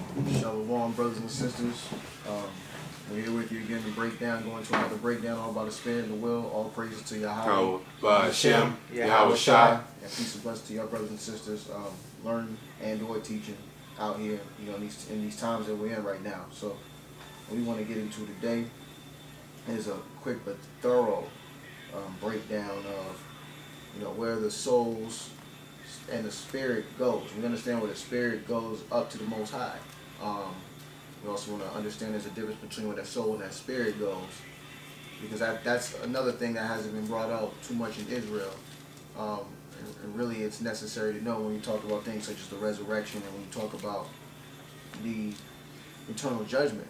Shalom, brothers and sisters. We're here with you again to break down, going to another breakdown all about the Spirit and the will. All praises to Yahawah. Hashem, Yahweh Shai. And peace and blessings to your brothers and sisters. Learning and or teaching out here, in these times that we're in right now. So what we want to get into today is a quick but thorough breakdown of, where the souls and the spirit goes. We understand where the spirit goes up to the Most High. We also want to understand there's a difference between where that soul and that spirit goes, because that's another thing that hasn't been brought out too much in Israel. And really it's necessary to know when you talk about things such as the resurrection and when you talk about the eternal judgment.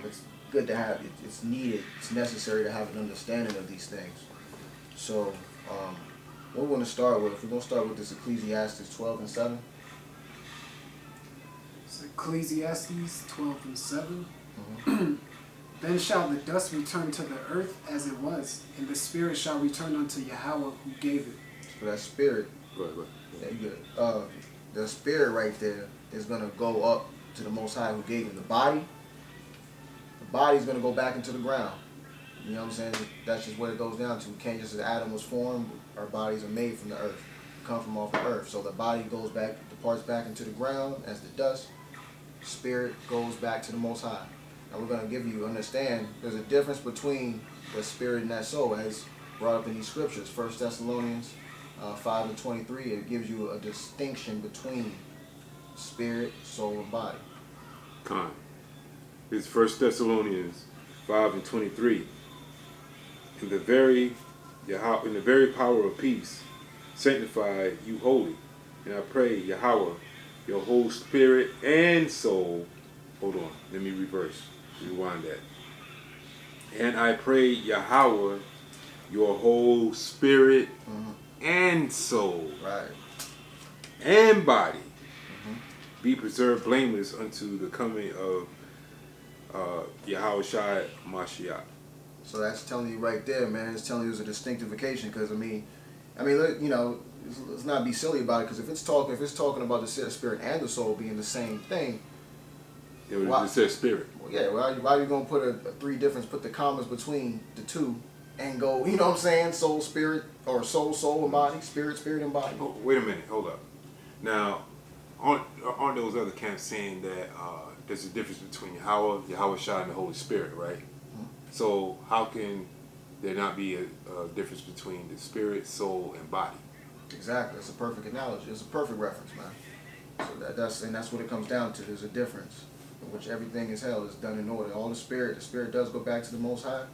It's good to have, it's needed, it's necessary to have an understanding of these things. So, what we're going to start with, we're going to start with this Ecclesiastes 12 and 7. It's Ecclesiastes 12 and 7. Mm-hmm. Then shall the dust return to the earth as it was, and the spirit shall return unto Yahawah who gave it. So that spirit, Right. yeah, you good. The spirit right there is going to go up to the Most High who gave him. The body's going to go back into the ground. You know what I'm saying? That's just what it goes down to. We can't just, as Adam was formed, our bodies are made from the earth, come from off the earth. So the body goes back, departs back into the ground as the dust. Spirit goes back to the Most High. Now we're going to give you, understand, there's a difference between the spirit and that soul, as brought up in these scriptures. 1 Thessalonians 5 and 23, it gives you a distinction between spirit, soul, and body. Con. It's 1 Thessalonians 5 and 23. In the very power of peace, sanctify you wholly. And I pray, Yahawah, your whole spirit and soul. Hold on, let me rewind that. And I pray, Yahawah, your whole spirit and soul, Right. and body, be preserved blameless unto the coming of Yahweh Shai Mashiach. So that's telling you right there, man. It's telling you there's a distinctification, because let's not be silly about it. Because if it's talking about the spirit and the soul being the same thing, It says spirit. well, yeah. Why are you gonna put a three difference? Put the commas between the two, and go. You know what I'm saying? Soul, spirit, or soul, and body. Spirit, and body. Oh, wait a minute. Hold up. Now, aren't those other camps saying that there's a difference between Yahweh Shai, and the Holy Spirit, right? So how can there not be a difference between the spirit, soul, and body? Exactly. That's a perfect analogy. It's a perfect reference, man. So that's what it comes down to. There's a difference, in which everything is held is done in order. All the spirit does go back to the Most High.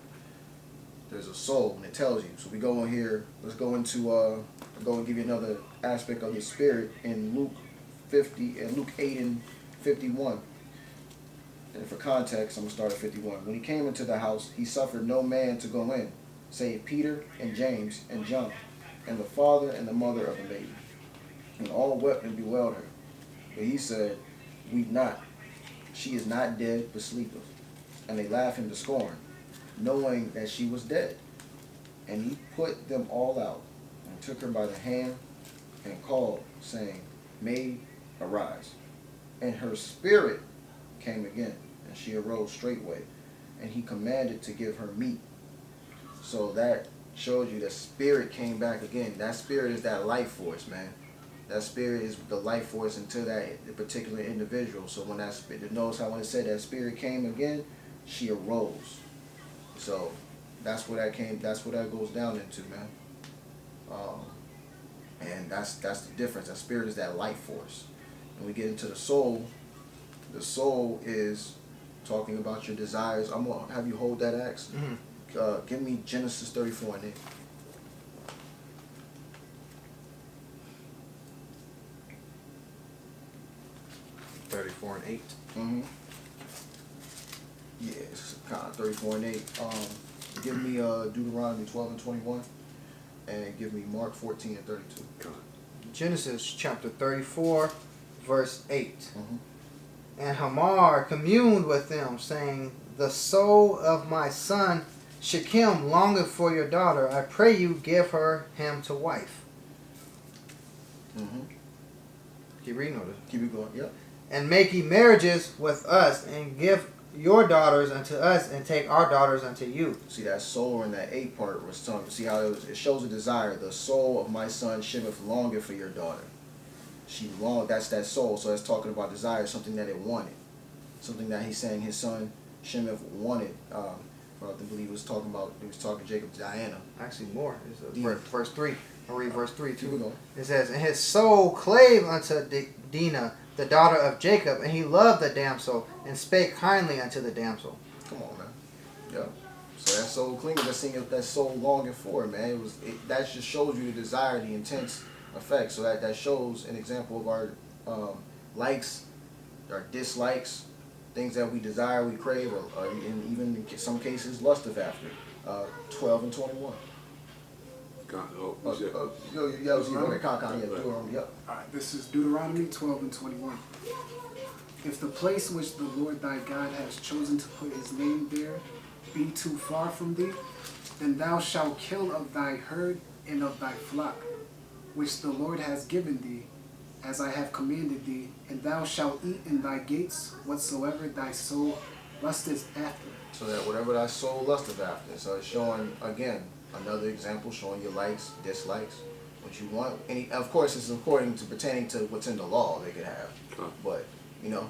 There's a soul, and it tells you. So we go in here. Let's go into go and give you another aspect of the spirit in Luke 50 and Luke 8 and 51. And for context, I'm going to start at 51. When he came into the house, he suffered no man to go in, save Peter and James and John, and the father and the mother of the baby. And all wept and bewailed her. But he said, weep not. She is not dead, but sleepeth. And they laughed him to scorn, knowing that she was dead. And he put them all out, and took her by the hand, and called, saying, Maid, arise. And her spirit came again, and she arose straightway, and he commanded to give her meat. So that shows you that spirit came back again. That spirit is that life force, man. That spirit is the life force into that particular individual. So when that spirit, notice how when it said that spirit came again, she arose. So that's where that came. That's what that goes down into, man. And that's the difference. That spirit is that life force. When we get into the soul is talking about your desires. I'm gonna have you hold that axe. Give me Genesis 34 and 8. 34 and 8. Yeah, it's kind of 34 and 8. Give me Deuteronomy 12 and 21, and give me Mark 14 and 32. Genesis chapter 34, verse 8. And Hamar communed with them, saying, The soul of my son Shechem longeth for your daughter. I pray you give him to wife. Mm-hmm. Keep reading on it. Keep it going. Yep. and make ye marriages with us, and give your daughters unto us, and take our daughters unto you. See that soul in that 8 part was telling. See how it shows a desire. The soul of my son Shemeth longeth for your daughter. She longed. That's that soul. So that's talking about desire, something that it wanted, something that he's saying his son Shemeth wanted. I believe he was talking to Jacob to Diana. Actually, more. It's Yeah. verse 3. I'll read verse 3 Keep it too. going. It says, and his soul clave unto Dinah, the daughter of Jacob, and he loved the damsel, and spake kindly unto the damsel. Come on, man. Yeah. So that soul clinging, that soul longing for it, man. That just shows you the desire, the intense effect. So that shows an example of our likes, our dislikes, things that we desire, we crave, or even in some cases lusted after. 12 and 21. Yep. Alright, this is Deuteronomy 12 and 21. If the place which the Lord thy God has chosen to put his name there be too far from thee, then thou shalt kill of thy herd and of thy flock, which the Lord has given thee, as I have commanded thee, and thou shalt eat in thy gates whatsoever thy soul lusteth after. So that whatever thy soul lusteth after. So it's showing, again, another example, showing your likes, dislikes, what you want. And of course, it's according to pertaining to what's in the law they could have. But,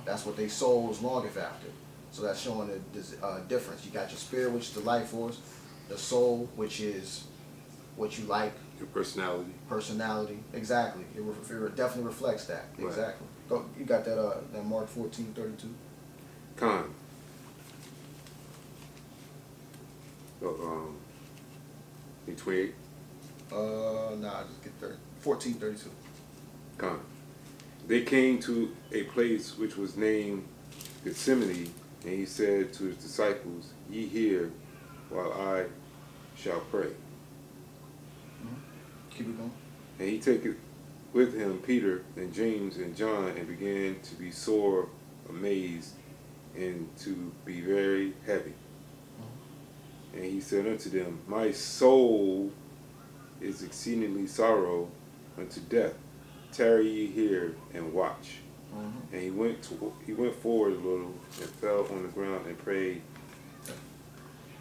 that's what their soul is longeth after. So that's showing the difference. You got your spirit, which is the life force, the soul, which is what you like. Your personality. Personality, exactly. It definitely reflects that. Right. Exactly. Go, you got that Mark 14:32. Con. So, 28. Nah, just get 14:32. Con. They came to a place which was named Gethsemane, and he said to his disciples, Ye here, while I shall pray. Keep it going. And he taketh with him Peter and James and John, and began to be sore amazed, and to be very heavy. And he said unto them, My soul is exceedingly sorrow unto death. Tarry ye here and watch. And he went forward a little and fell on the ground and prayed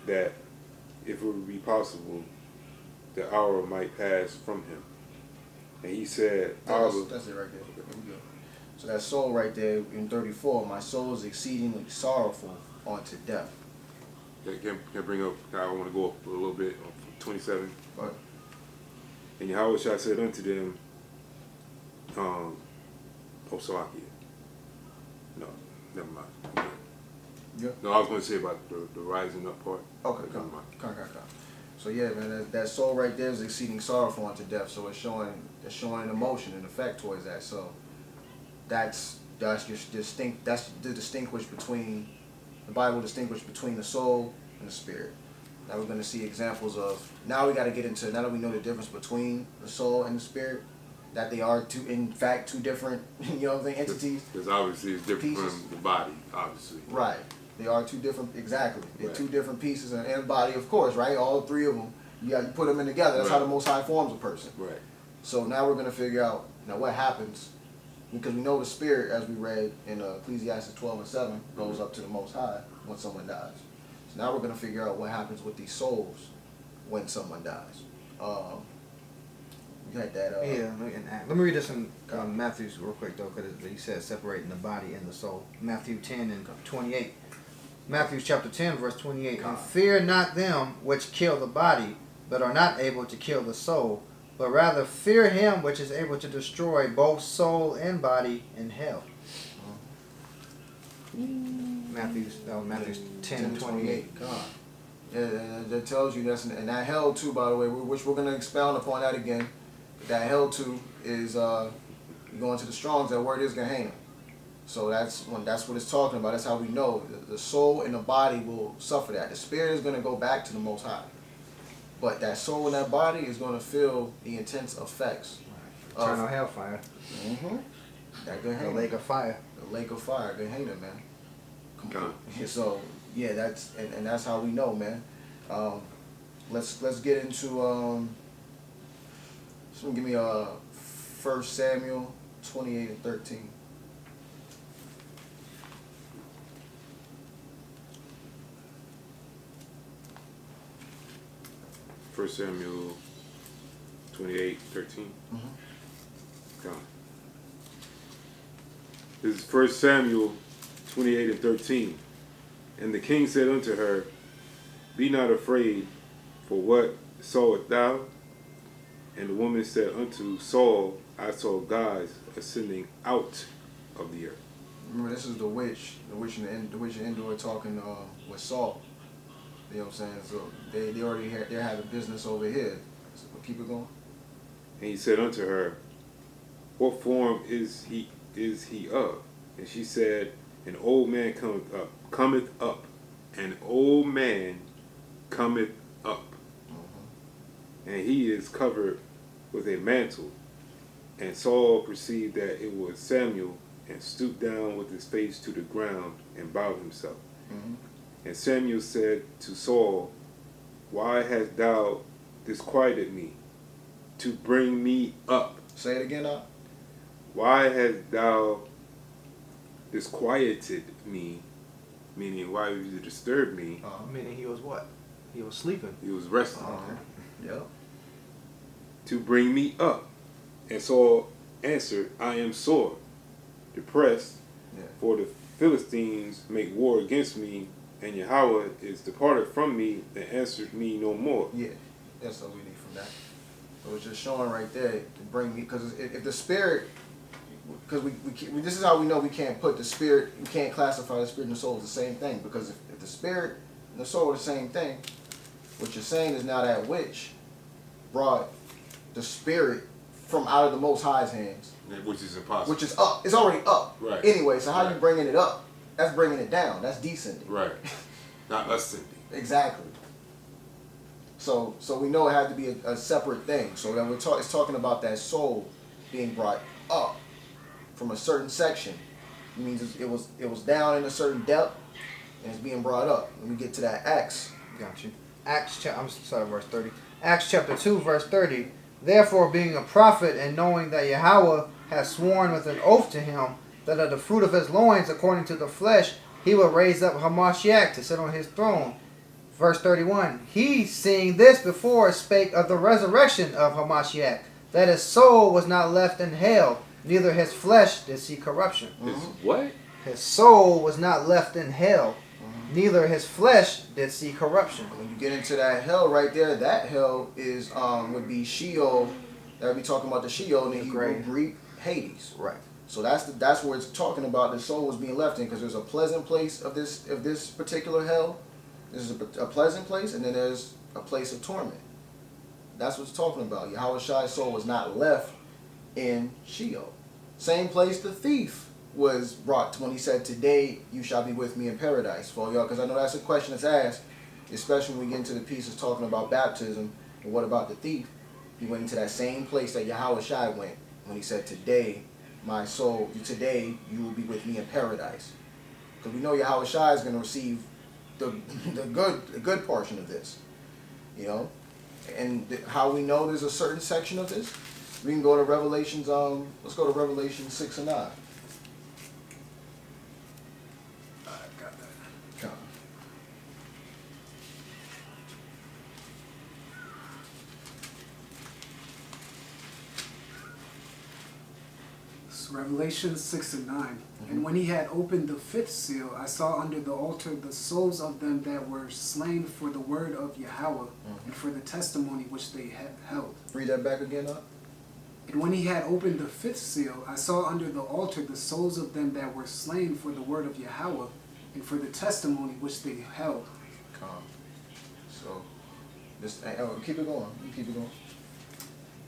that if it would be possible, the hour might pass from him. And he said, That's it right there. There we go. So that soul right there in 34, my soul is exceedingly sorrowful unto death. Can I bring up, I want to go up a little bit, 27. Right. And Yahweh said unto them, Salakia. No, never mind. Yeah. No, I was going to say about the rising up part. Okay, Never mind. come. So yeah, man, that soul right there is exceeding sorrowful unto death. So it's showing emotion and effect towards that. So that's just distinct. That's the distinguish between the Bible distinguish between the soul and the spirit. Now we're going to see examples of. Now we got to get into. Now that we know the difference between the soul and the spirit, that they are two different, entities. Because obviously it's different Pieces. from the body, obviously. Right. They are two different, exactly. They're Right. two different pieces and body, of course, right? All three of them. You put them in together. That's how the Most High forms a person. Right. So now we're going to figure out what happens, because we know the spirit, as we read in Ecclesiastes 12 and 7, goes up to the Most High when someone dies. So now we're going to figure out what happens with these souls when someone dies. You had that. Let me read this in Matthew's real quick though, because he says separating the body and the soul. Matthew 10 and 28. Matthew chapter 10 verse 28. And fear not them which kill the body, but are not able to kill the soul, but rather fear him which is able to destroy both soul and body in hell. Matthew 10 and 28. God. Yeah, that tells you that's, and that hell too, by the way, which we're going to expound upon that again. That hell too is you go into the Strong's. That word is Gehenna. So that's what it's talking about. That's how we know the soul and the body will suffer that. The spirit is going to go back to the Most High, but that soul and that body is going to feel the intense effects. Eternal hellfire. That Gehenna. The lake of fire. The lake of fire, Gehenna, man. Come on. So yeah, that's and that's how we know, man. Let's get into Someone give me 1 Samuel 28 and 13. 1 Samuel 28:13. God. This is 1 Samuel 28:13. And the king said unto her, Be not afraid, for what sawest thou? And the woman said unto Saul, I saw gods ascending out of the earth. Remember, this is the witch and Endor talking with Saul. You know what I'm saying? So they already they're having business over here. So we'll keep it going. And he said unto her, What form is he of? And she said, An old man cometh up. An old man cometh up. And he is covered with a mantle. And Saul perceived that it was Samuel, and stooped down with his face to the ground, and bowed himself. And Samuel said to Saul, Why hast thou disquieted me, to bring me up? Say it again, Why hast thou disquieted me? Meaning, why would you disturb me? Meaning he was what? He was sleeping. He was resting. Yep. To bring me up. And Saul answered, I am sore depressed, for the Philistines make war against me, and Yahweh is departed from me and answered me no more. Yeah, that's all we need from that. It was just showing right there to bring me, because if the spirit, because this is how we know we can't put the spirit, we can't classify the spirit and the soul as the same thing, because if the spirit and the soul are the same thing, what you're saying is now that witch brought the spirit from out of the Most High's hands. Which is impossible. Which is up. It's already up. Right. Anyway, so how Right. you bringing it up? That's bringing it down. That's descending. Right. Not ascending. Exactly. So we know it had to be a separate thing. So that it's talking about that soul being brought up from a certain section. It means it was down in a certain depth, and it's being brought up. When we get to that Acts. Got you. Verse 30. Acts chapter 2, verse 30. Therefore, being a prophet, and knowing that Yahweh has sworn with an oath to him, that of the fruit of his loins, according to the flesh, he will raise up Hamashiach to sit on his throne. Verse 31. He, seeing this before, spake of the resurrection of Hamashiach, that his soul was not left in hell, neither his flesh did see corruption. His what? His soul was not left in hell, neither his flesh did see corruption. When you get into that hell right there, that hell is would be Sheol. That would be talking about the Sheol in the Hebrew, Greek, Hades. Right. So that's where it's talking about the soul was being left in, because there's a pleasant place of this particular hell. There's a pleasant place, and then there's a place of torment. That's what it's talking about. Yahweh Shai's soul was not left in Sheol. Same place the thief was brought to when he said, Today you shall be with me in paradise. For y'all, because I know that's a question that's asked, especially when we get into the pieces talking about baptism and what about the thief. He went into that same place that Yahweh Shai went when he said, Today my soul, today you will be with me in paradise. Because we know Yahweh Shai is going to receive the good portion of this. You know? And how we know there's a certain section of this, we can go to Revelations, let's go to Revelation 6 and 9. Revelation 6 and 9. And when he had opened the fifth seal, I saw under the altar the souls of them that were slain for the word of Yahweh and for the testimony which they had held. Read that back again, And when he had opened the fifth seal, I saw under the altar the souls of them that were slain for the word of Yahweh and for the testimony which they held. So, keep it going. Keep it going.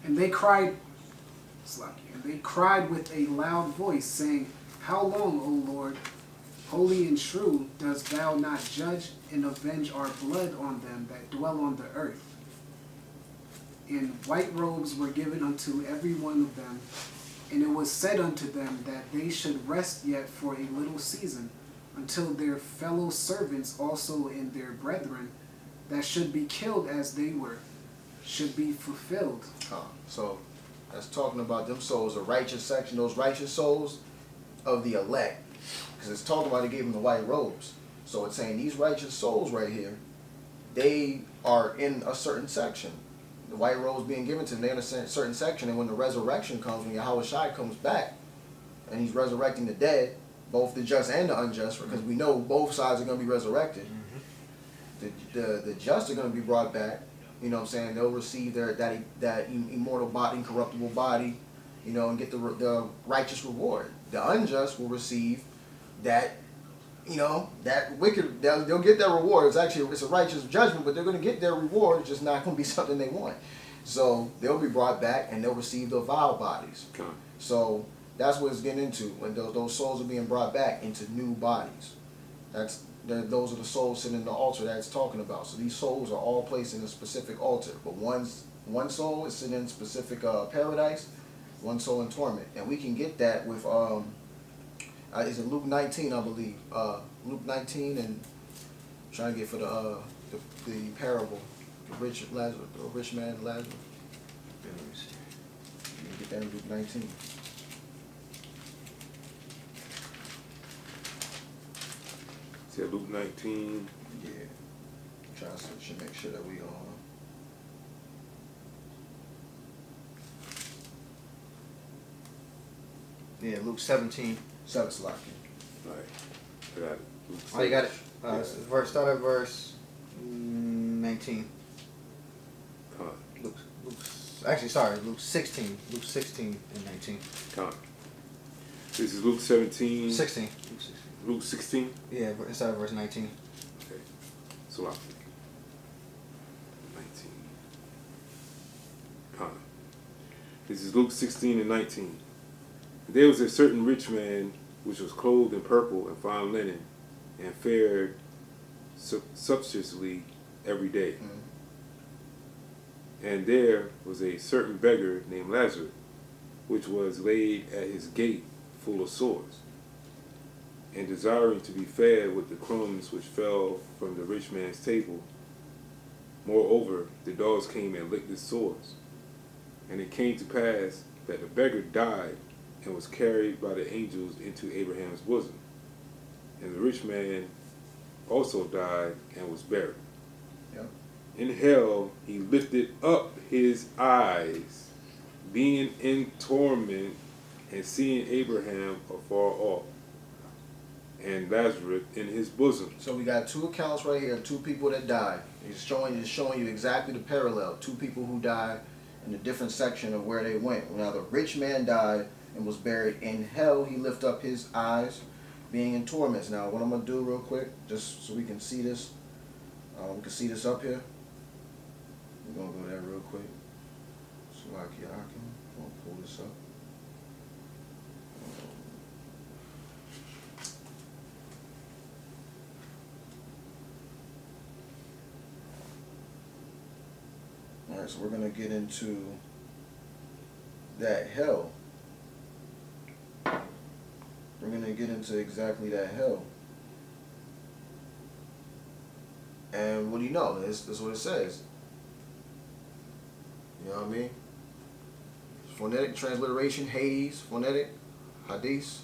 And they cried, with a loud voice, saying, How long, O Lord, holy and true, dost thou not judge and avenge our blood on them that dwell on the earth? And white robes were given unto every one of them, and it was said unto them that they should rest yet for a little season, until their fellow servants also and their brethren that should be killed as they were should be fulfilled. So that's talking about them souls, the righteous section, those righteous souls of the elect. Because it's talking about they gave them the white robes. So it's saying these righteous souls right here, they are in a certain section. the white robes being given to them, they're in a certain section, and when the resurrection comes, when Yahweh Shai comes back, and he's resurrecting the dead, both the just and the unjust, because we know both sides are going to be resurrected. The just are going to be brought back. You know what I'm saying? They'll receive that immortal body, incorruptible body, you know, and get the righteous reward. The unjust will receive that, you know, that wicked. They'll get their reward. It's a righteous judgment, but they're going to get their reward. It's just not going to be something they want. So they'll be brought back, and they'll receive the vile bodies. Okay. So that's what it's getting into, when those souls are being brought back into new bodies. Those are the souls sitting in the altar that it's talking about. So these souls are all placed in a specific altar, but one soul is sitting in specific paradise, one soul in torment, and we can get that with is it Luke 19, I believe. Luke 19, and I'm trying to get for the parable, the rich man Lazarus. You can get that in Luke 19. See Luke 19. Yeah. Trying to make sure that we Yeah, Luke 17. 7 slot. Right. I got it. Luke Oh, you got it. Yeah. Start at verse 19. Come on. Luke 16. Luke 16 and 19. Come on. This is Luke 17. 16. Luke 16? Yeah, start at verse 19. Okay. So 19. Come on. This is Luke 16 and 19. There was a certain rich man which was clothed in purple and fine linen, and fared sumptuously every day. Mm-hmm. And there was a certain beggar named Lazarus, which was laid at his gate full of sores, and desiring to be fed with the crumbs which fell from the rich man's table. Moreover, the dogs came and licked his sores. And it came to pass that the beggar died and was carried by the angels into Abraham's bosom. And the rich man also died and was buried. Yep. In hell he lifted up his eyes, being in torment, and seeing Abraham afar off, and Lazarus in his bosom. So we got two accounts right here, two people that died. It's showing you exactly the parallel. Two people who died in a different section of where they went. Now the rich man died and was buried in hell. He lifted up his eyes, being in torments. Now what I'm going to do real quick, just so we can see this. We can see this up here. We're going to go there real quick. So I'm going to pull this up. Alright, so we're going to get into that hell. We're going to get into exactly that hell. And what do you know? That's what it says. You know what I mean? Phonetic transliteration, Hades, phonetic, Hadith.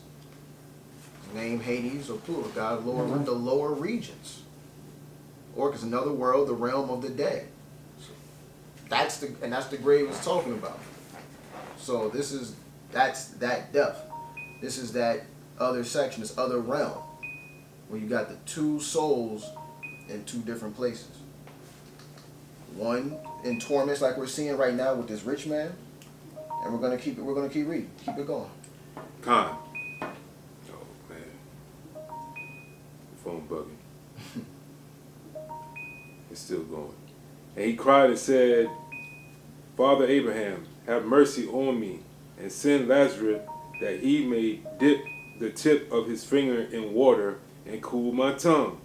Name Hades or plural, God lower, the lower regions. Or it's another world, the realm of the dead. That's the grave it's talking about. So that's that depth. This is that other section, this other realm, where you got the two souls in two different places. One in torments, like we're seeing right now with this rich man, and we're gonna keep reading, keep it going. Con. Oh man, the phone bugging. It's still going. And he cried and said, Father Abraham, have mercy on me, and send Lazarus that he may dip the tip of his finger in water and cool my tongue,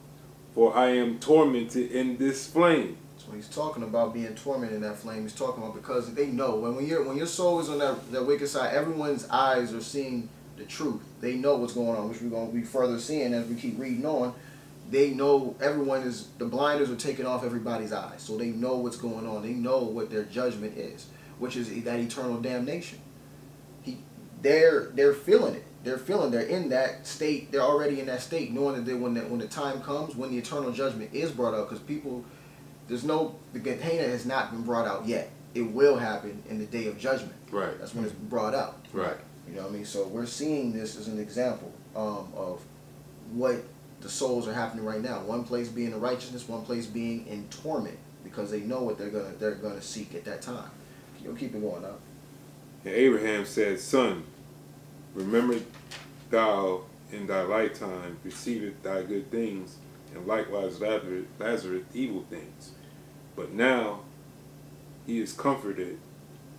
for I am tormented in this flame. So he's talking about being tormented in that flame. He's talking about because they know when your soul is on that wicked side, everyone's eyes are seeing the truth. They know what's going on, which we're going to be further seeing as we keep reading on. They know the blinders are taking off everybody's eyes. So they know what's going on. They know what their judgment is, which is that eternal damnation. They're feeling it. They're in that state. They're already in that state, knowing that when the time comes, when the eternal judgment is brought up, because the Gehenna has not been brought out yet. it will happen in the day of judgment. Right. That's when it's brought out. Right. You know what I mean? So we're seeing this as an example of what the souls are happening right now. One place being in righteousness, one place being in torment, because they know what they're gonna seek at that time. You'll keep it going up. And Abraham said, Son, remember thou in thy lifetime receiveth thy good things, and likewise Lazarus evil things. But now he is comforted,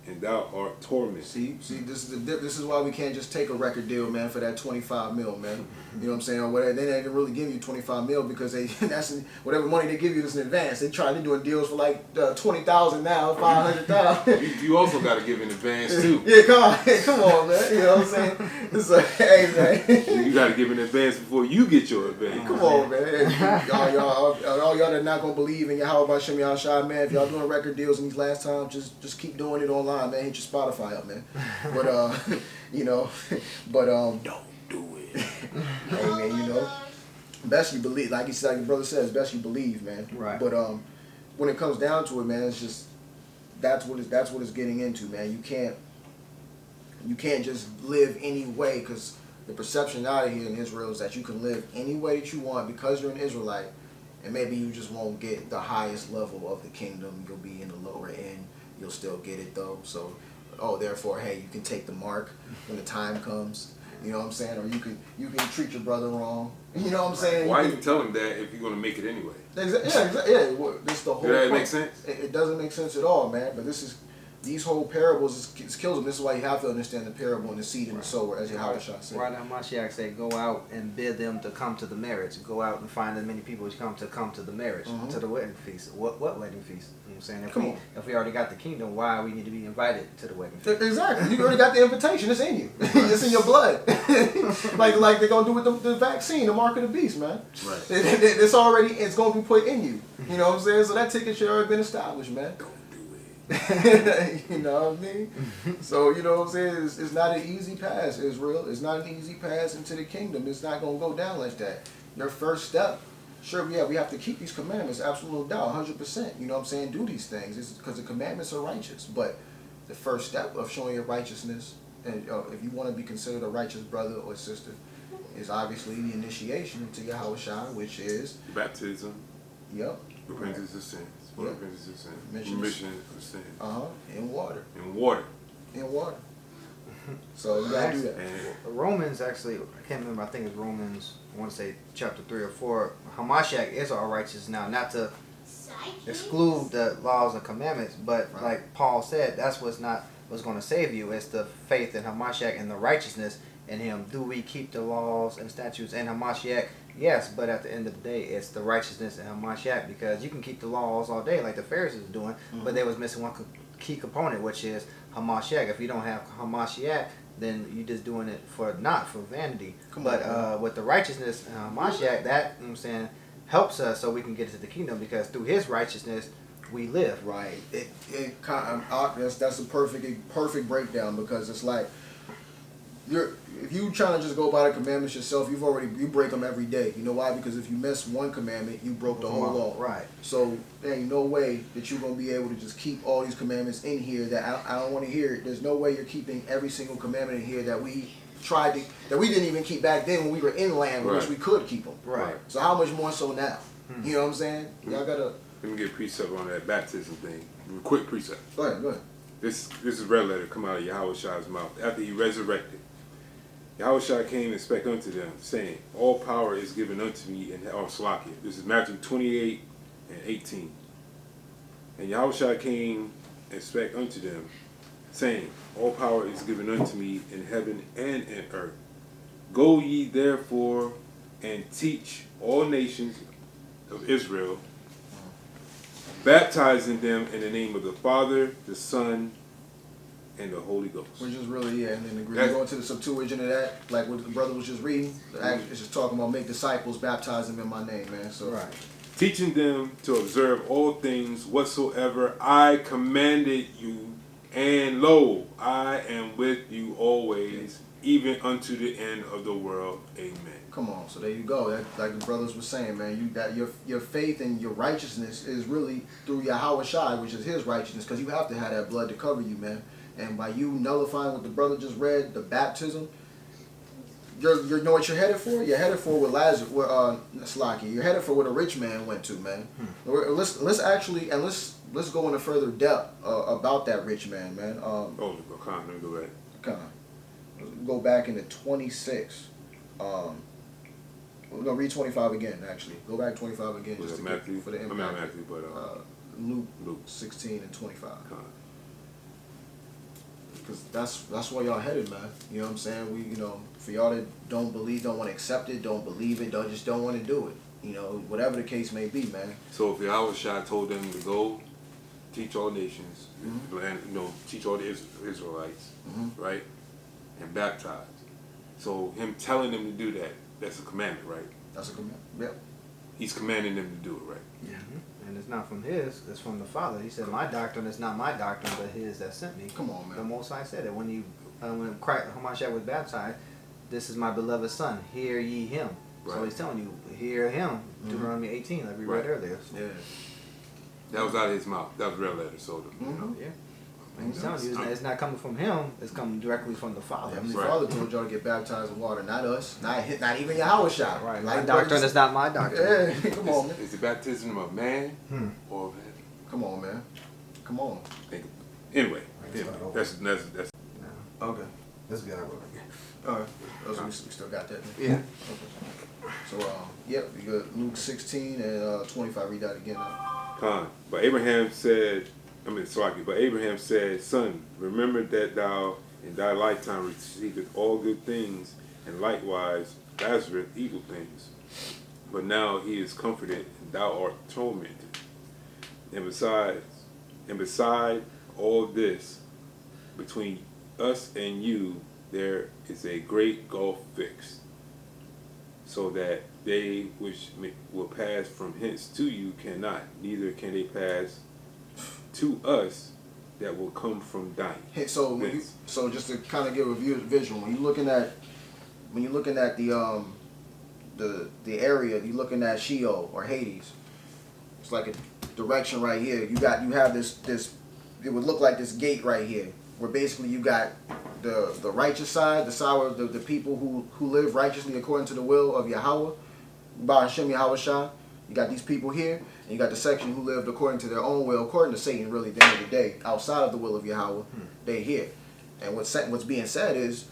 and thou art tormented. See, this is why we can't just take a record deal, man, for that 25 mil, man. You know what I'm saying? Or whatever. They didn't really give you 25 mil because that's whatever money they give you is in advance. They're doing deals for like 20,000 now, 500,000. You also got to give in advance too. Yeah, come on, man. You know what I'm saying? It's like, hey, man. You got to give in advance before you get your advance. Come on, man. All y'all that not gonna believe in Yahweh Bashem Yahushua, man. If y'all doing record deals in these last times, just keep doing it online, man. Hit your Spotify up, man. But you know, but don't do it. Hey, man, you know, best you believe. Like your brother says, best you believe, man. Right. But when it comes down to it, man, it's just that's what it's getting into, man. You can't just live any way, because the perception out of here in Israel is that you can live any way that you want because you're an Israelite, and maybe you just won't get the highest level of the kingdom. You'll be in the lower end. You'll still get it though. So, therefore, hey, you can take the mark when the time comes. You know what I'm saying? Or you can treat your brother wrong. You know what I'm saying? Why you tell him that if you're gonna make it anyway? Yeah. Well, this is the whole. Does that point. make sense? It doesn't make sense at all, man. But these whole parables kills them. This is why you have to understand the parable and the seed and the sower, as Yahweh said. Right now, Mashiach said, "Go out and bid them to come to the marriage. Go out and find as many people as come to the marriage, to the wedding feast. What wedding feast? You know what I'm saying? If we already got the kingdom, why we need to be invited to the wedding feast? Exactly. You already got the invitation. It's in you. It's in your blood. like they're gonna do with the vaccine, the mark of the beast, man. Right. It's gonna be put in you. You know what I'm saying? So that ticket should already been established, man. You know what I mean? So, you know what I'm saying? It's not an easy pass, Israel. It's not an easy pass into the kingdom. It's not going to go down like that. Your first step, sure, yeah, we have to keep these commandments, absolute no doubt, 100%. You know what I'm saying? Do these things. It's because the commandments are righteous. But the first step of showing your righteousness, and if you want to be considered a righteous brother or sister, is obviously the initiation into Yahweh Shai, which is baptism. Yep. Repentance of sins. Yep. Repentance of sins. Remission of sins. In water. In water. In water. So you gotta do that. Romans actually, I can't remember. I think it's Romans. I want to say chapter 3 or 4. Hamashiach is our righteousness now, not to exclude the laws and commandments, but like Paul said, that's what's going to save you. It's the faith in Hamashiach and the righteousness in Him. Do we keep the laws and statutes in Hamashiach? Yes, but at the end of the day, it's the righteousness in Hamashiach, because you can keep the laws all day like the Pharisees were doing, but they was missing one key component, which is Hamashiach. If you don't have Hamashiach, then you're just doing it for vanity. With the righteousness in Hamashiach, that, you know what I'm saying, helps us so we can get into the kingdom, because through His righteousness we live. Right. That's a perfect breakdown, because it's like if you trying to just go by the commandments yourself, you break them every day. You know why? Because if you miss one commandment, you broke the whole law. Right. So there ain't no way that you're gonna be able to just keep all these commandments in here. That I don't want to hear it. There's no way you're keeping every single commandment in here that we didn't even keep back then when we were in land, which we could keep them. Right. So how much more so now? You know what I'm saying? Y'all gotta. Let me get a precept on that baptism thing. A quick precept. Go ahead. This is red letter come out of Yahweh Shai's mouth after He resurrected. Yahweh Shai came and spake unto them, saying, all power is given unto me in Salakia. This is Matthew 28 and 18. And Yahweh Shai came and spake unto them, saying, all power is given unto me in heaven and in earth. Go ye therefore and teach all nations of Israel, baptizing them in the name of the Father, the Son, and the Holy Ghost. Which is really, and then going to the Septuagint of that, like what the brother was just reading, it's just talking about make disciples, baptize them in my name, man. So teaching them to observe all things whatsoever I commanded you, and lo, I am with you always, even unto the end of the world. Amen. Come on, so there you go. That, like the brothers were saying, man, you got your faith and your righteousness is really through Yahweh Shai, which is His righteousness, because you have to have that blood to cover you, man. And by you nullifying what the brother just read, the baptism, you know what you're headed for. You're headed for what Lazarus, Slaki. You're headed for what a rich man went to, man. Let's actually and let's go into further depth about that rich man, man. Let me go back. Let's go back into 26. We're gonna read 25 again. Actually, go back 25 again. Was just it to Matthew? get, for the impact. I'm not Matthew, but Luke 16 and 25. Con. Because that's where y'all headed, man. You know what I'm saying? We, for y'all that don't believe, don't want to accept it, don't believe it, don't want to do it. Whatever the case may be, man. So if Yahweh Shai told them to go teach all nations, Mm-hmm. and teach all the Israelites, right, and baptize. So him telling them to do that, that's a commandment, right? That's a commandment. Yep. He's commanding them to do it, right? Yeah. And it's not from his, it's from the Father. He said, my doctrine is not my doctrine, but his that sent me. Come on, man. The Most High said it. When Christ, Hamashiach was baptized, this is my beloved son, hear ye him. Right. So he's telling you, hear him. Deuteronomy 18, like we read earlier. So. Yeah. That was out of his mouth. That was red letter, so Yeah. And he's telling you, it's not coming from him, it's coming directly from the Father. Heavenly Father told y'all to get baptized in water, not us, not even Yahweh Shai. Right. Like My doctrine is not my doctrine. Yeah, come on, man. Is the baptism of man or of heaven? Come on, man. Come on. Anyway, That's that's Okay. Let's get out All right. We still got that. Yeah. Okay. So, yep, we got Luke 16 and 25. Read that again. Con. But Abraham said, son, remember that thou in thy lifetime receivest all good things, and likewise Lazarus evil things. But now he is comforted, and thou art tormented. And beside all this, between us and you, there is a great gulf fixed, so that they which will pass from hence to you cannot, neither can they pass to us that will come from thine. Hey, so just to kind of give a visual, when you're looking at the area, you're looking at Sheol or Hades. It's like a direction right here. You have this. It would look like this gate right here, where basically you got the righteous side, the side where the people who live righteously according to the will of Yahweh, by Hashem Yahweh Shai. You got these people here, and you got the section who lived according to their own will, according to Satan, really, at the end of the day, outside of the will of Yahweh, they here. And what's being said is,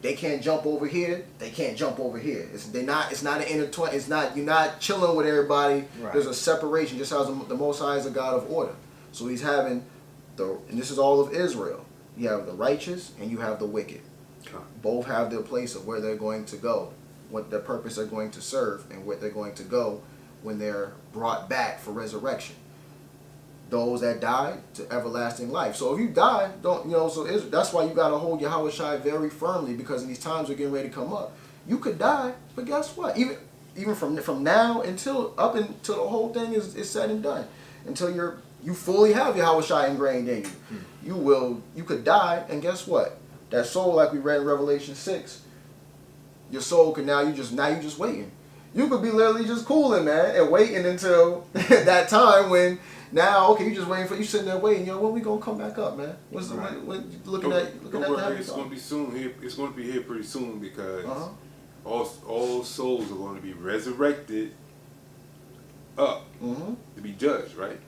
they can't jump over here, they can't jump over here. It's not an intertwine, you're not chilling with everybody. Right. There's a separation, just as the Most High is a God of order. So he's having, and this is all of Israel, you have the righteous and you have the wicked. Both have their place of where they're going to go, what their purpose they're going to serve, and where they're going to go when they're brought back for resurrection. Those that died to everlasting life. So if you die, that's why you got to hold Yahweh Shai very firmly, because in these times we're getting ready to come up, you could die, but guess what? Even from now until the whole thing is said and done, until you fully have Yahweh Shai ingrained in you, you could die, and guess what? That soul, like we read in Revelation 6, your soul could you just waiting. You could be literally just cooling, man, and waiting until that time when you just waiting you sitting there waiting. When we gonna come back up, man? Looking at it's gonna be soon. It's gonna be here pretty soon, because all souls are going to be resurrected up to be judged, right?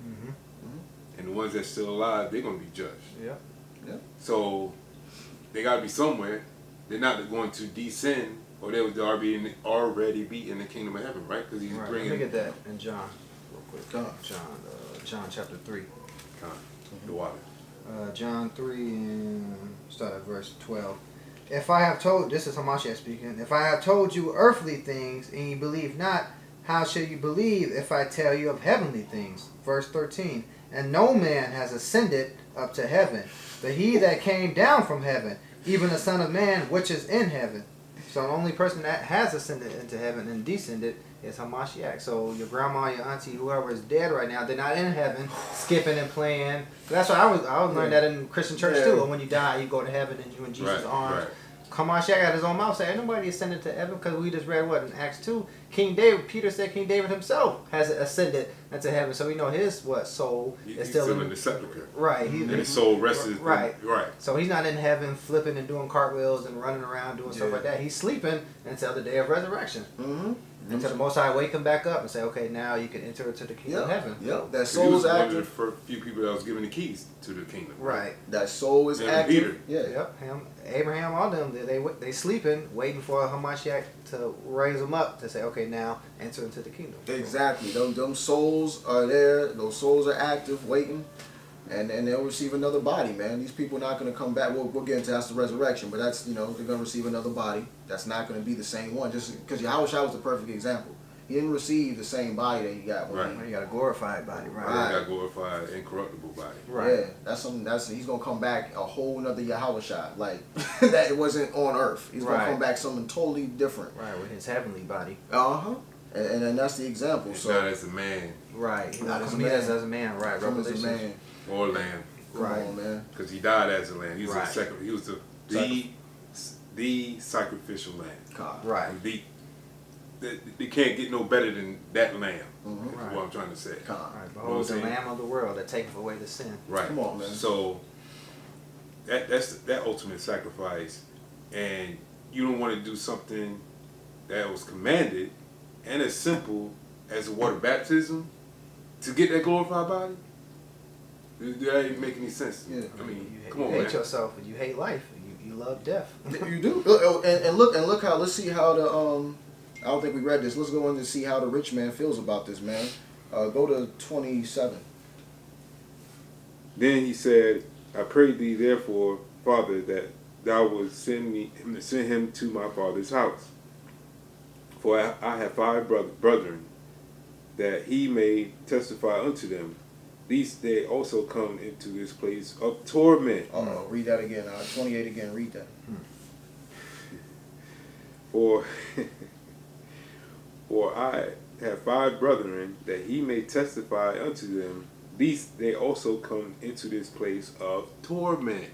And the ones that's still alive, they're gonna be judged. Yeah. So they gotta be somewhere. They're not going to descend, or they would already be in the kingdom of heaven, right? Because he's bringing. Let me get that in John, real quick. John chapter 3. The water. John 3 and start at verse 12. If I have told, this is Hamashiach speaking. If I have told you earthly things and you believe not, how shall you believe if I tell you of heavenly things? Verse 13. And no man has ascended up to heaven, but he that came down from heaven, even the Son of Man, which is in heaven. So the only person that has ascended into heaven and descended is Hamashiach. So your grandma, your auntie, whoever is dead right now, they're not in heaven, skipping and playing. That's why I was learning that in Christian church too. When you die, you go to heaven and you in Jesus' arms. Hamashiach got his own mouth saying, ain't nobody ascended to heaven, because we just read what in Acts 2. King David, Peter said King David himself has ascended into heaven. So we know his soul is He's still in the sepulcher. Right. And his soul rests. Right. Right. So he's not in heaven flipping and doing cartwheels and running around doing stuff like that. He's sleeping until the day of resurrection. Mm-hmm. Until the Most High wake him back up and say, okay, now you can enter into the kingdom of heaven. Yep. That He soul was is one of the active. first few people that was given the keys to the kingdom. Right. That soul is And active. Peter. Yeah. Yep. Him, Abraham, all them, they sleeping, waiting for Hamashiach to raise them up to say, okay, now enter into the kingdom. Exactly. Them souls are there. Those souls are active, waiting, and they'll receive another body, man. These people are not going to come back. We'll get into that's the resurrection, but that's, they're going to receive another body. That's not going to be the same one. Just because Yahushua was the perfect example. He didn't receive the same body that he got. Right. You got a glorified body, right? Right. Got glorified, incorruptible body. Right. Yeah, that's something. He's gonna come back a whole nother Yahushua, like that it wasn't on earth. He's gonna come back something totally different. Right, with his heavenly body. And that's the example. He's So not as a man. Right. He's not as as a man. man. As a man. Right. Come as a Revelation. man. Or lamb. Come Right. on, man. Because he died as a lamb. He was Right. He was the sacrificial lamb. God. Right. They can't get no better than that lamb. Mm-hmm. Is Right. what I'm trying to say. God. Right. You know what Behold I'm the saying? Lamb of the world that taketh away the sin. Right. Come on, man. So that's that ultimate sacrifice, and you don't want to do something that was commanded and as simple as a water baptism to get that glorified body. That ain't make any sense. Yeah. I mean, You, come you on, hate man. yourself and you hate life. You love death. You do. And look how. Let's see how the I don't think we read this. Let's go in to see how the rich man feels about this, man. Go to 27. Then he said, I pray thee therefore, Father, that thou would send him to my father's house. For I have 5 brethren, that he may testify unto them. Lest they also come into this place of torment. Read that again. 28 again. Read that. For I have 5 brethren, that he may testify unto them, lest they also come into this place of torment.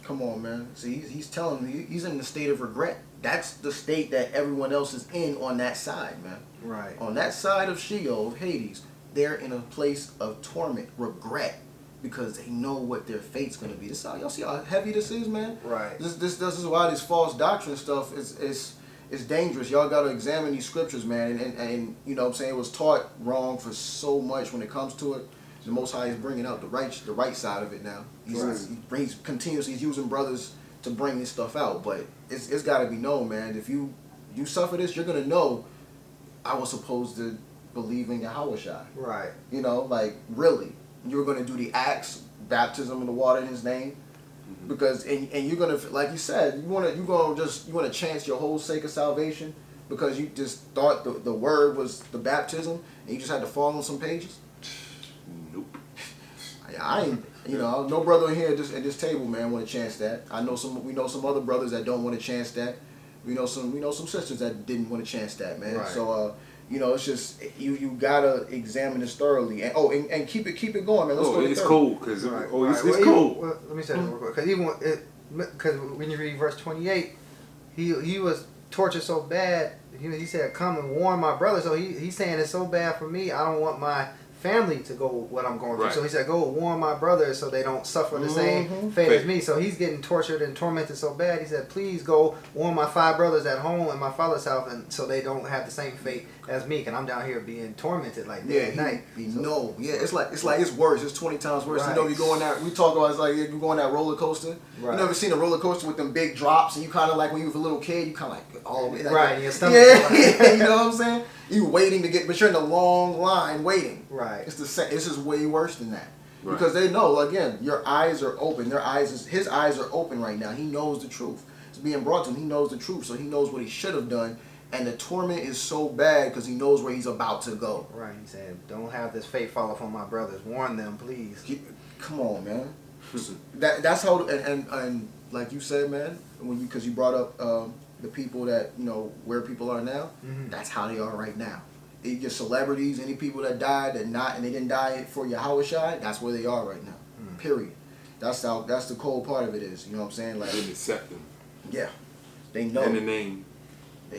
Come on, man. See, he's telling me he's in the state of regret. That's the state that everyone else is in on that side, man. Right. On that side of Sheol, of Hades, they're in a place of torment, regret, because they know what their fate's gonna be. Y'all see how heavy this is, man. Right. This is why this false doctrine stuff is dangerous. Y'all got to examine these scriptures, man. And you know what I'm saying, it was taught wrong for so much when it comes to it. The Most High is bringing out the right side of it now. He's continuously using brothers to bring this stuff out. But it's got to be known, man. If you suffer this, you're gonna know I was supposed to believe in Yahushua. Right. You know, like really, you're gonna do the acts, baptism in the water in His name, because and you're gonna, like you said, you wanna chance your whole sake of salvation because you just thought the word was the baptism and you just had to fall on some pages. Nope. I ain't, no brother in here at this table, man, want to chance that. We know some other brothers that don't want to chance that. We know some sisters that didn't want to chance that, man. Right. So it's just you gotta examine this thoroughly and keep it going, man. Let's go to It's 30. cold because Right. it's cold. Well, let me say this real quick. Because when you read verse 28, he was tortured so bad. He said, "Come and warn my brother." So he's saying it's so bad for me. I don't want my family to go what I'm going through. Right. So he said, "Go warn my brothers so they don't suffer the same fate as me." So he's getting tortured and tormented so bad. He said, "Please go warn my 5 brothers at home in my father's house, and so they don't have the same fate as me. And I'm down here being tormented like day and night." It's like it's worse. It's 20 times worse. Right. You go on that. We talk about it's like you go on that roller coaster. Right. You never seen a roller coaster with them big drops, and you kind of like when you was a little kid, you kind of like all the way like Right, your stomach. yeah, you know what I'm saying? You waiting to get, but you're in a long line waiting. Right. It's the same. It's just way worse than that. Right. Because they know, again, your eyes are open. His eyes are open right now. He knows the truth. It's being brought to him. He knows the truth, so he knows what he should have done. And the torment is so bad because he knows where he's about to go. Right. He said, "Don't have this fate fall upon my brothers. Warn them, please." Come on, man. That's how. And like you said, man, because you brought up the people that where people are now. Mhm. That's how they are right now. Your celebrities, any people that died and they didn't die for Yahushua, that's where they are right now. Period. That's the cold part of it is. You know what I'm saying? Like, They accept them. yeah. They know. And the name.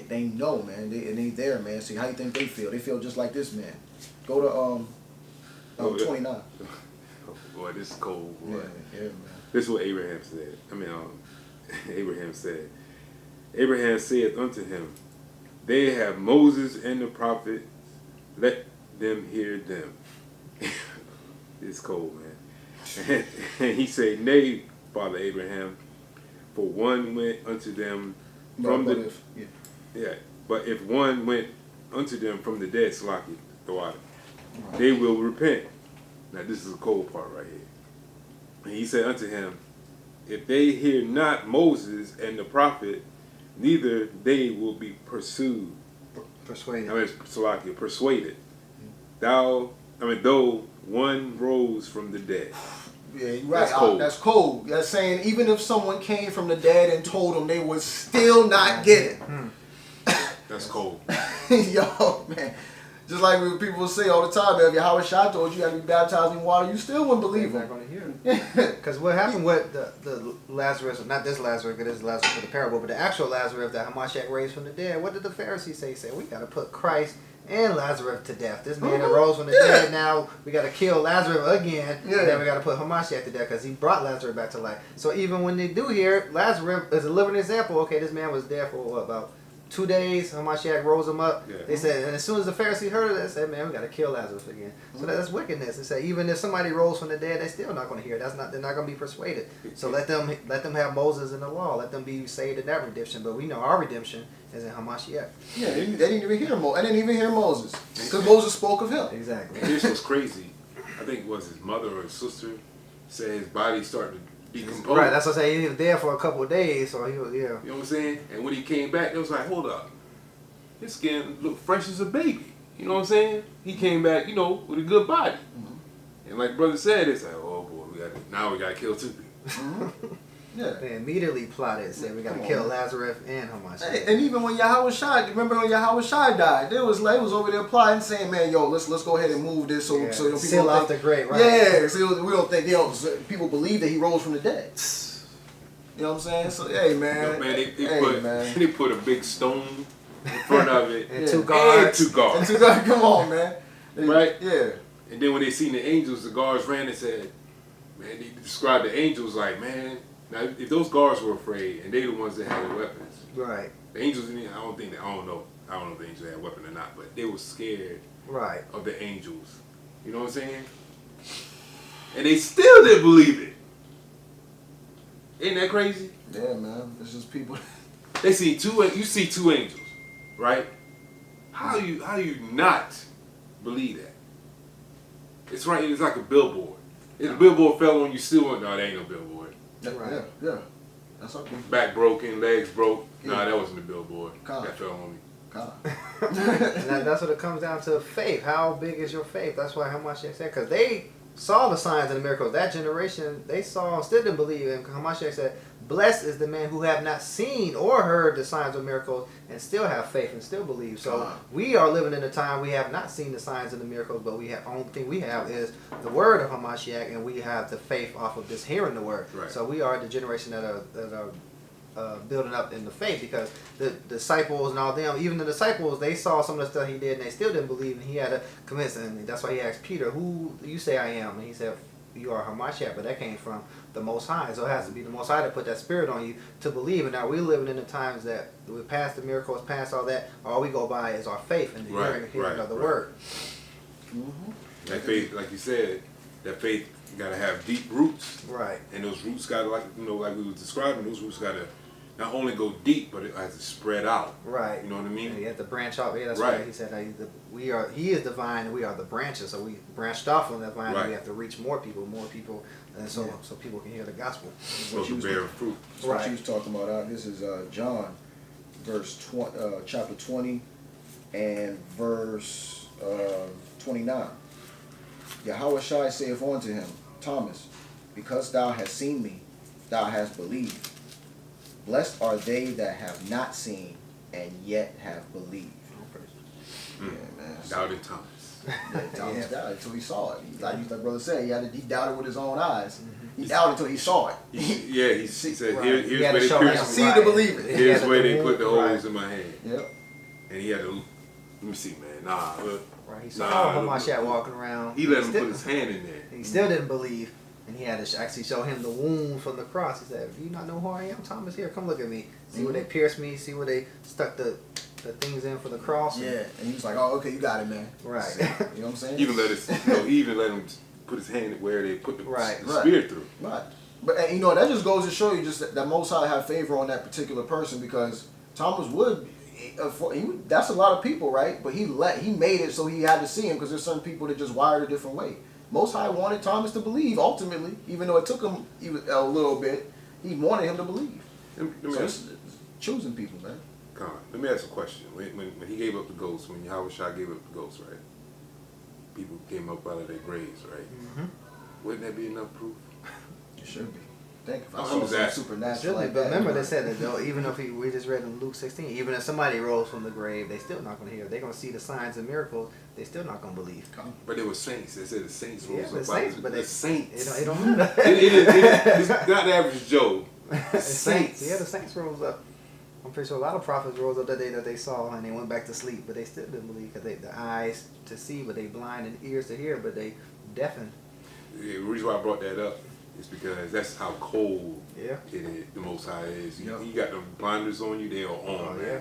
They know, man. They there, man. See, how you think they feel? They feel just like this man. Go to 29. Oh, boy, this is cold, boy. Yeah, man. This is what Abraham said. Abraham said unto him, they have Moses and the prophets, let them hear them. It's cold, man. And he said, nay, Father Abraham, for one went unto them from but if one went unto them from the dead, Salaki, the water, they will repent. Now this is the cold part right here. And he said unto him, if they hear not Moses and the prophet, neither they will be persuaded. Persuaded. Though one rose from the dead. Yeah, you're right. That's cold. That's saying even if someone came from the dead and told them, they would still not get it. That's cold. Yo, man. Just like people say all the time, if Yahweh Shai told you had to be baptized in water, you still wouldn't believe They're him. not going to hear it. Because what happened with the Lazarus, not this Lazarus, because this is Lazarus for the parable, but the actual Lazarus that Hamashiach raised from the dead, what did the Pharisees say? He said, we got to put Christ and Lazarus to death. This man that rose from the dead, now we got to kill Lazarus again, and then we got to put Hamashiach to death because he brought Lazarus back to life. So even when they do hear, Lazarus is a living example. Okay, this man was there for what, about 2 days, Hamashiach rose him up. Yeah. They said, and as soon as the Pharisees heard of that, they said, man, we got to kill Lazarus again. So that's wickedness. They said, even if somebody rose from the dead, they're still not going to hear. They're not going to be persuaded. So let them have Moses in the law. Let them be saved in that redemption. But we know our redemption is in Hamashiach. Yeah, they didn't even hear Moses. I didn't even hear Moses because Moses spoke of him. Exactly. And this was crazy. I think it was his mother or his sister said his body started to decomposed. Right, that's what I say. He was there for a couple of days, so he was, You know what I'm saying? And when he came back, it was like, hold up. His skin looked fresh as a baby. You know what I'm saying? He came back, with a good body. Mm-hmm. And like brother said, it's like, oh boy, now we got to kill 2 people. Mm-hmm. Yeah. They immediately plotted, said we got to kill Lazarus and Hamashiach. Hey, and even when Yahweh Shai, remember when Yahweh Shai died, they was over there plotting, saying, "Man, yo, let's go ahead and move this so people seal off the grave, right?" Yeah, so we don't think people believe that he rose from the dead. You know what I'm saying? So hey, man, they put a big stone in front of it and 2 guards. And 2 guards. Come on, man. Right? Yeah. And then when they seen the angels, the guards ran and said, man, they described the angels like, man. Now, if those guards were afraid, and they the ones that had the weapons, right? The angels, I don't know if the angels had a weapon or not, but they were scared, right, of the angels. You know what I'm saying? And they still didn't believe it. Ain't that crazy? Yeah, man. It's just people. You see 2 angels, right? How you not believe that? It's right. It's like a billboard. If the billboard fell on you, still won't. No, that ain't no billboard. Right. Yeah. That's okay. Back broken, legs broke. Yeah. Nah, that wasn't the billboard. That fell on me. And that's what it comes down to, faith. How big is your faith? That's why Hamashiach said, because they saw the signs and the miracles. That generation, they saw and still didn't believe. And Hamashiach said, blessed is the man who have not seen or heard the signs or miracles and still have faith and still believe. So we are living in a time we have not seen the signs and the miracles, but the only thing we have is the word of Hamashiach, and we have the faith off of just hearing the word. Right. So we are the generation that are building up in the faith, because the disciples and all them, even the disciples, they saw some of the stuff he did and they still didn't believe, and he had to convince them. And that's why he asked Peter, who do you say I am? And he said, you are Hamashiach, but that came from the Most High. So it has to be the Most High to put that spirit on you to believe. And now we're living in the times that we're past the miracles, past all that. All we go by is our faith and the hearing of the word. Mm-hmm. That faith, like you said, that faith got to have deep roots. Right. And those roots got to, like we were describing, those roots got to not only go deep, but it has to spread out. Right. You know what I mean? And you have to branch out. Yeah, that's right. He said he is the vine and we are the branches. So we branched off from that vine and we have to reach more people, and so people can hear the gospel. Supposed to bear fruit. That's what you was talking about. This is John, chapter 20 and verse 29. Yahweh Shai saith unto him, Thomas, because thou hast seen me, thou hast believed. Blessed are they that have not seen and yet have believed. Yeah, man. Doubted Thomas. Thomas doubted until he saw it. Like brother said, he doubted with his own eyes. He doubted until he saw it. He said, Right. here's He had where to they show pierced him, me. See to believe it. Here's had where to they put the right. holes in my hand. Yep. And he had to, let me see, man. Nah, look. Right. He saw Nah, Hamashiach walking around. He let him still, put his hand in there. He still didn't believe. And he had to actually show him the wound from the cross. He said, "Do you not know who I am? Thomas, here, come look at me. See where they pierced me. See where they stuck the things in for the cross." Yeah, and he was like, "Oh, okay, you got it, man." Right. You know what I'm saying? He even let him put his hand where they put the, Right. the spear through. Right. But and, that just goes to show you just that Most High had favor on that particular person, because Thomas would. That's a lot of people, right? But he made it so he had to see him, because there's certain people that just wired a different way. Most High wanted Thomas to believe ultimately, even though it took him a little bit. He wanted him to believe. So it's choosing people, man. Come on, let me ask a question. When he gave up the ghost, when Yahushua gave up the ghost, right? People came up out of their graves, right? Mm-hmm. Wouldn't that be enough proof? It should be. Think if I I'm saw just something asking. supernatural But like that. remember, they said that though, even if we just read in Luke 16, even if somebody rose from the grave, they still not going to hear. They're going to see the signs and miracles. They still not going to believe. But they were saints. They said the saints rose Yeah, up the out saints, of but the saints. It don't matter. It's not the average Joe. The Saints. Yeah, the saints rose up. I'm pretty sure a lot of prophets rose up the day that they saw, and they went back to sleep, but they still didn't believe, because they the eyes to see, but they blind, and ears to hear, but they deafened. The reason why I brought that up is because that's how cold Yeah. it is, the Most High is. Yep. You got the blinders on you, they are on, Oh, man. yeah.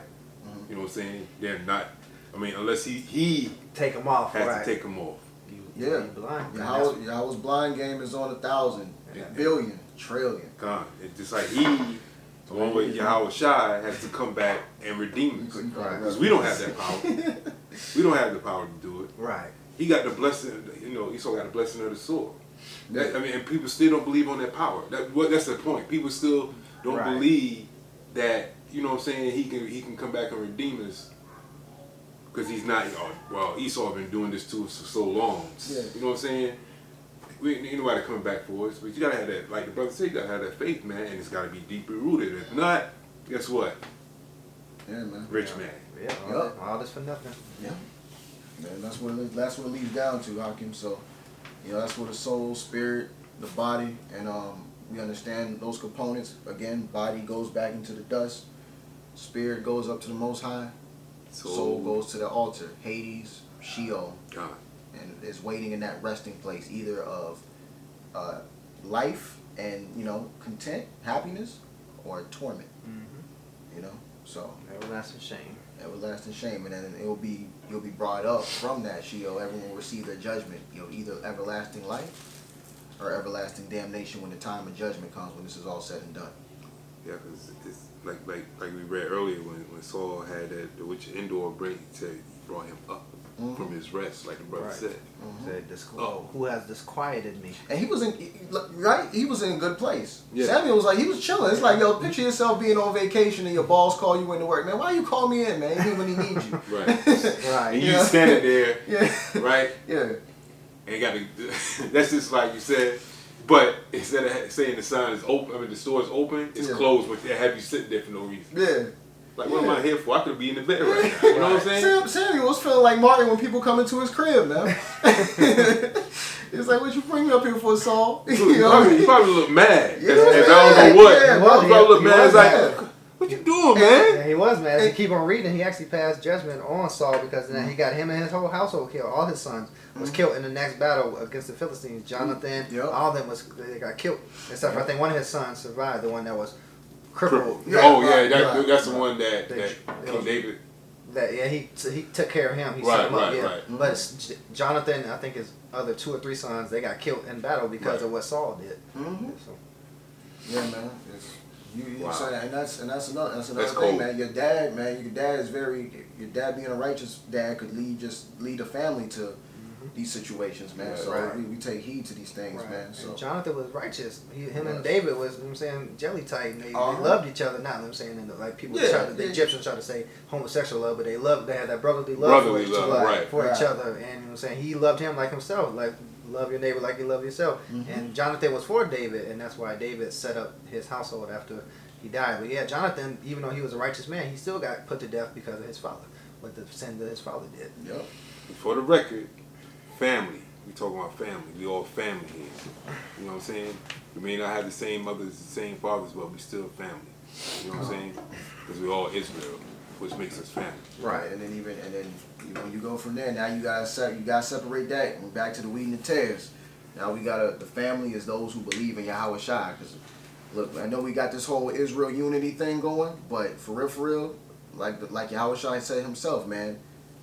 You know what I'm saying? They're not, unless he Take them off, has right? to take them off. Yeah. You blind. Yahweh's blind game is on 1,000, Yeah. billion, trillion. God, it's just like he, the one with Yahushua, has to come back and redeem us. Right. Because we don't have that power. We don't have the power to do it. Right. He got the blessing, Esau got the blessing of the sword. And people still don't believe on that power. That's the point. People still don't Right. believe that, you know what I'm saying, he can come back and redeem us. Because he's not, Esau been doing this to us for so long. Yeah. You know what I'm saying? We ain't nobody coming back for us. But you gotta have that, like the brother said, you gotta have that faith, man, and it's gotta be deeply rooted. If not, guess what? Yeah, man. Rich man. Yeah. Yup. All this for nothing. Yeah. Man, that's what it leads down to, Hakim. So, that's where the soul, spirit, the body, and we understand those components. Again, body goes back into the dust. Spirit goes up to the Most High. Soul goes to the altar, Hades, Sheol, God. and is waiting in that resting place, either of life and content, happiness, or torment. Mm-hmm. So Everlasting shame. everlasting shame, and then you'll be brought up from that Sheol. Everyone will receive their judgment. Either everlasting life or everlasting damnation when the time of judgment comes, when this is all said and done. Yeah, because it's like we read earlier when Saul had the witch Endor brought him up from his rest, like the brother Right. said. Said, who has disquieted me? And he was in a good place. Yeah. Samuel was like, he was chilling. It's like, picture yourself being on vacation and your boss call you into work. Man, why you call me in, man? Even when he needs you. Right. Right. And you standing there, Yeah. right? Yeah. And got to, that's just like you said. But instead of saying the sign is open, the store is open, it's closed, but they have you sitting there for no reason. Yeah. Like, what am I here for? I could be in the bed right now. You know what I'm saying? Samuel was feeling like Martin when people come into his crib, man. It's like, what you bring me up here for, Saul? He probably look mad. Yeah, as I don't know what. yeah, He probably look he mad. was It's like, mad. what you doing, man? Yeah, he was mad. As you keep on reading, he actually passed judgment on Saul, because then he got him and his whole household killed. All his sons was killed in the next battle against the Philistines. Jonathan, all of them they got killed. Except for I think one of his sons survived, the one that was crippled. That's the one that King David. He took care of him. He set him up. Right. But Jonathan, I think his other 2 or 3 sons, they got killed in battle because of what Saul did. Mm-hmm. So, Yeah, man. Wow. So and that's another That's thing, cool. man. Your dad being a righteous dad could lead a family to these situations, man. Yeah, so right. we take heed to these things, right. man. So And Jonathan was righteous. Him Yes. and David was, jelly tight. And they Uh-huh. loved each other. Not, and like people Yeah, the yeah. Egyptians try to say homosexual love, but they had that brotherly love for each Right. other. And he loved him like himself, like love your neighbor like you love yourself. Mm-hmm. And Jonathan was for David, and that's why David set up his household after he died. But yeah, Jonathan, even though he was a righteous man, he still got put to death because of his father, what the sin that his father did. Yep. For the record, family. we talking about family. We all family here. You know what I'm saying? We may not have the same mothers, the same fathers, but we still family. You know what I'm saying? Because we all Israel, which makes us family. Right, and then you go from there. Now you gotta separate that. And back to the wheat and the tares. Now we gotta, the family is those who believe in Yahweh Shai. Because look, I know we got this whole Israel unity thing going, but for real, like Yahweh Shai said himself, man,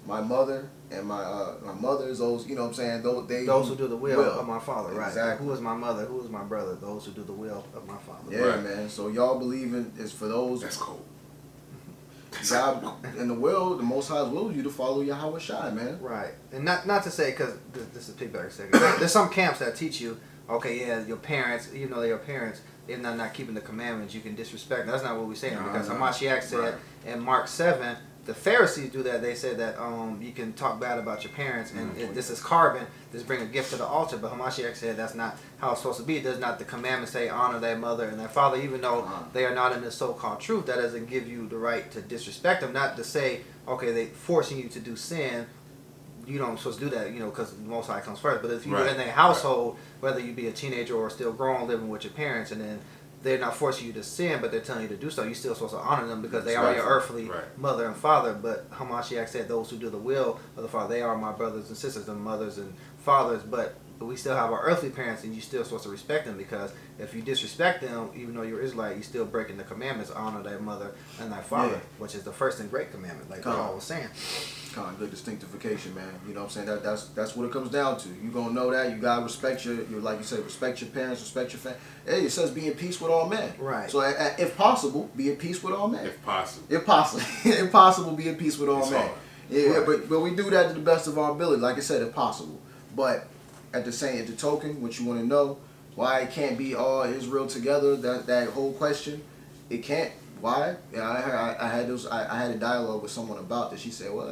my mother and my mother is those, you know what I'm saying, Those who do the will of my Father, right? Exactly. Who is my mother? Who is my brother? Those who do the will of my Father. Yeah, Right. man. So y'all believing is for those. That's cold. God in the will, the Most High will you to follow Yahweh Shai, man. Right, and not to say, because this is piggyback a second. There's some camps that teach you, okay, yeah, your parents, even though they're your parents, they're not keeping the commandments, you can disrespect them. That's not what we're saying, because Hamashiach said in Mark 7, the Pharisees do that. They said that you can talk bad about your parents, and this is carbon, this bring a gift to the altar. But Hamashiach said that's not how it's supposed to be. Does not the commandment say honor thy mother and thy father, even though they are not in the so-called truth? That doesn't give you the right to disrespect them. Not to say, okay, they forcing you to do sin. You don't supposed to do that, because the Most High comes first. But if you're in a household, whether you be a teenager or still grown, living with your parents, and then they're not forcing you to sin, but they're telling you to do so, you're still supposed to honor them because they are your earthly mother and father. But Hamashiach said those who do the will of the Father, they are my brothers and sisters and mothers and fathers. But we still have our earthly parents, and you're still supposed to respect them, because if you disrespect them, even though you're Israelite, you're still breaking the commandments, honor thy mother and thy father, which is the first and great commandment, like Paul was saying. Kind of good distinctification, man. You know what I'm saying? That's what it comes down to. You gonna know that. You gotta respect your like you said, respect your parents, respect your family. Hey, it says be in peace with all men. Right. So if possible, be in peace with all men. If possible. If possible. If possible, be in peace with all men. Hard. Yeah, but we do that to the best of our ability. Like I said, if possible. But at the token, what you want to know, why it can't be all Israel together, that whole question, it can't. Why? Yeah, I had a dialogue with someone about this. She said, well,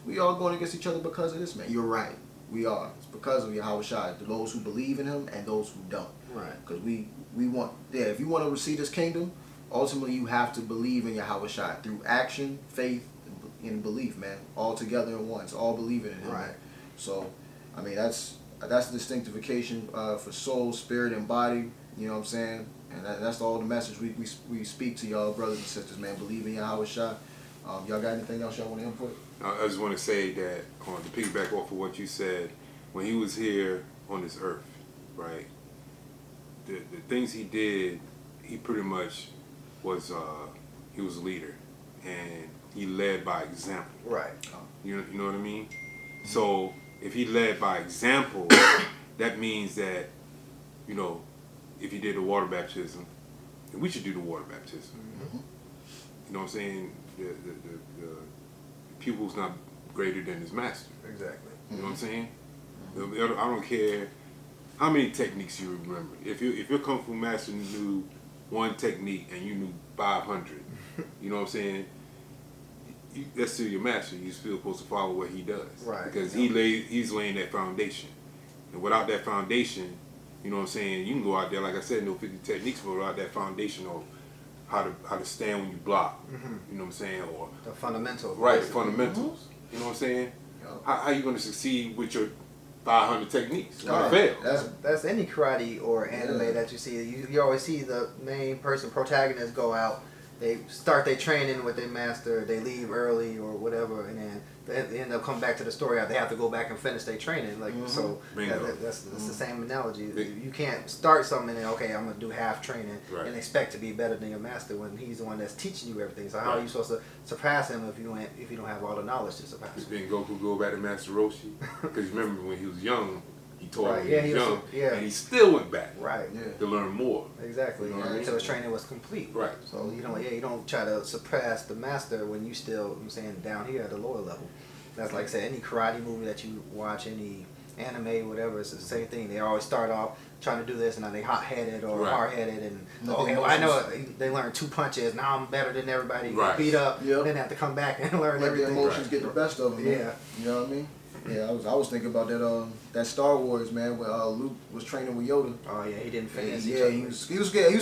we all going against each other because of this, man. You're right. We are. It's because of Yahweh Shai, those who believe in him and those who don't. Right. Because we want, if you want to receive this kingdom, ultimately you have to believe in Yahweh Shai through action, faith, and belief, man. All together in one. It's all believing in him. Right. Man. So, I mean, that's the distinctification for soul, spirit, and body. You know what I'm saying? And that's all the message we speak to y'all brothers and sisters, man. Believe in Yahweh Shai. Y'all got anything else y'all want to input? I just want to say that, to piggyback off of what you said, when he was here on this earth, right, the things he did, he pretty much was, he was a leader, and he led by example. Right. You know what I mean? So if he led by example, that means that, if he did the water baptism, then we should do the water baptism. Mm-hmm. You know what I'm saying? The pupil's not greater than his master. Exactly. You know what I'm saying? I don't care how many techniques you remember. If your Kung Fu master knew one technique and you knew 500, you know what I'm saying? That's still your master. You're still supposed to follow what he does. Right. Because he's laying that foundation. And without that foundation, you know what I'm saying, you can go out there, like I said, no 50 techniques, but without that foundation of how to stand when you block, you know what I'm saying, or the fundamentals. right, the fundamentals. You know what I'm saying? How you going to succeed with your 500 techniques? You're going to fail. That's any karate or anime that you see. You always see the main person, protagonist, go out. They start their training with their master. They leave early or whatever, and then they end up coming back to the story. They have to go back and finish their training. Like so, that's the same analogy. You can't start something and then, okay, I'm gonna do half training and expect to be better than your master when he's the one that's teaching you everything. So how are you supposed to surpass him if you don't have all the knowledge to surpass him? Then Goku go back to Master Roshi, because remember when he was young, he taught him Right, when he was young, yeah. and he still went back Right. to learn more. Exactly. You know what I mean? Until his training was complete. Right. So you don't try to suppress the master when you still, I'm saying, down here at the lower level. That's like I said, any karate movie that you watch, any anime, whatever, it's the same thing. They always start off trying to do this, and now they hot-headed or hard-headed, and okay, well, I know they learn 2 punches. Now I'm better than everybody. Right. Beat up, Yep. then have to come back and learn Let everything. the emotions get the best of them. Man. Yeah. You know what I mean? Yeah, I was thinking about that Star Wars, man, where Luke was training with Yoda. Oh yeah, he didn't finish. Yeah, he was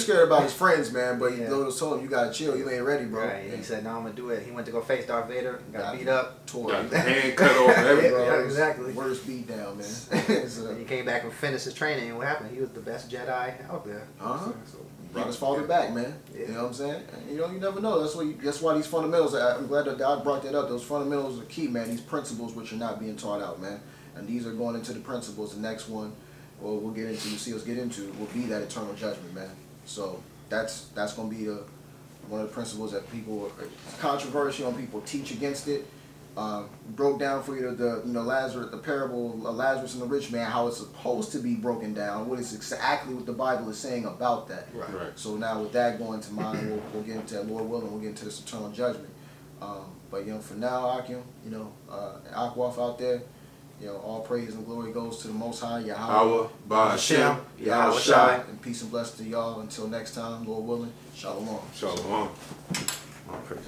scared about his friends, man. But Yeah. Yoda told him, "You gotta chill. You ain't ready, bro." Right. Yeah. He said, "No, I'm gonna do it." He went to go face Darth Vader. Got beat up. Tore Got him. the hand cut off and everything. Yeah, Bro, it was exactly. Worst beat down, man. So, And he came back and finished his training. And what happened? He was the best Jedi out there. uh-huh. So, Brought his father back, man. Yeah. You know what I'm saying? And, you never know. That's why these fundamentals. I'm glad that God brought that up. Those fundamentals are key, man. These principles which are not being taught out, man. And these are going into the principles. The next one, well, we'll get into. You see us get into will be that eternal judgment, man. So that's going to be one of the principles that people. It's controversial and people teach against it. Broke down for you the Lazarus, the parable of Lazarus and the rich man, how it's supposed to be broken down, what is exactly what the Bible is saying about that. Right. So now with that going to mind, we'll get into that, Lord willing, we'll get into this eternal judgment. But for now, Akim, Akwaf out there, all praise and glory goes to the Most High, Yahweh, Hashem, Yahweh Shai. and peace and blessings to y'all. Until next time, Lord willing, Shalom. Shalom. All praise.